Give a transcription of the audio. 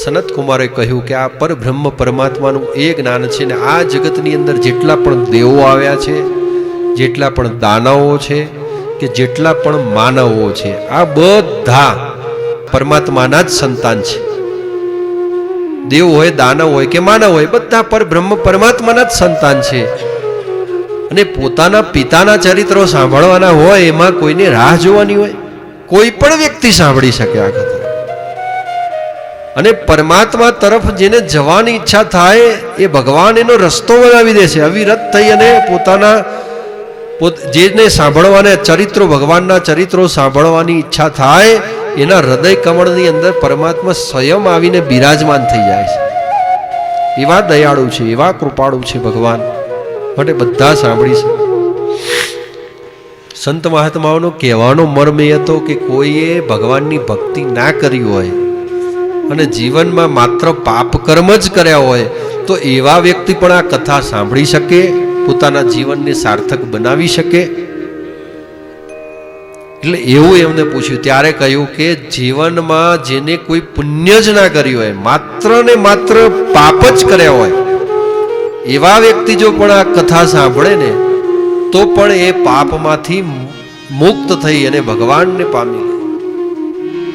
સનત કુમારે કહ્યું કે આ પરબ્રહ્મ પરમાત્માનું એ જ્ઞાન છે ને આ જગતની અંદર જેટલા પણ દેવો આવ્યા છે, જેટલા પણ દાનવો છે કે જેટલા પણ માનવો છે, આ બધા પરમાત્માના જ સંતાન છે. દેવ હોય, દાનવ હોય કે માનવ હોય, બધા પરબ્રહ્મ પરમાત્માના જ સંતાન છે. અને પોતાના પિતાના ચરિત્રો સાંભળવાના હોય એમાં કોઈને રાહ જોવાની હોય? કોઈ પણ વ્યક્તિ સાંભળી શકે આ કથા. અને પરમાત્મા તરફ જેને જવાની ઈચ્છા થાય એ ભગવાન એનો રસ્તો બનાવી દે છે. અવિરત થઈ અને પોતાના જેને સાંભળવાના ચરિત્રો, ભગવાનના ચરિત્રો સાંભળવાની ઈચ્છા થાય એના હૃદય કમળની અંદર પરમાત્મા સ્વયં આવીને બિરાજમાન થઈ જાય છે. એવા દયાળુ છે, એવા કૃપાળુ છે ભગવાન. માટે બધા સાંભળી છે. સંત મહાત્માઓનો કહેવાનો મર્મ એ હતો કે કોઈએ ભગવાનની ભક્તિ ના કરી હોય અને જીવનમાં માત્ર પાપ કર્મ જ કર્યા હોય તો એવા વ્યક્તિ પણ આ કથા સાંભળી શકે, પોતાના જીવનને સાર્થક બનાવી શકે. એટલે એવું એમને પૂછ્યું ત્યારે કહ્યું કે જીવનમાં જેને કોઈ પુણ્ય જ ના કર્યું હોય, માત્ર ને માત્ર પાપ જ કર્યા હોય, એવા વ્યક્તિ જો પણ આ કથા સાંભળે ને તો પણ એ પાપમાંથી મુક્ત થઈ અને ભગવાનને પામી.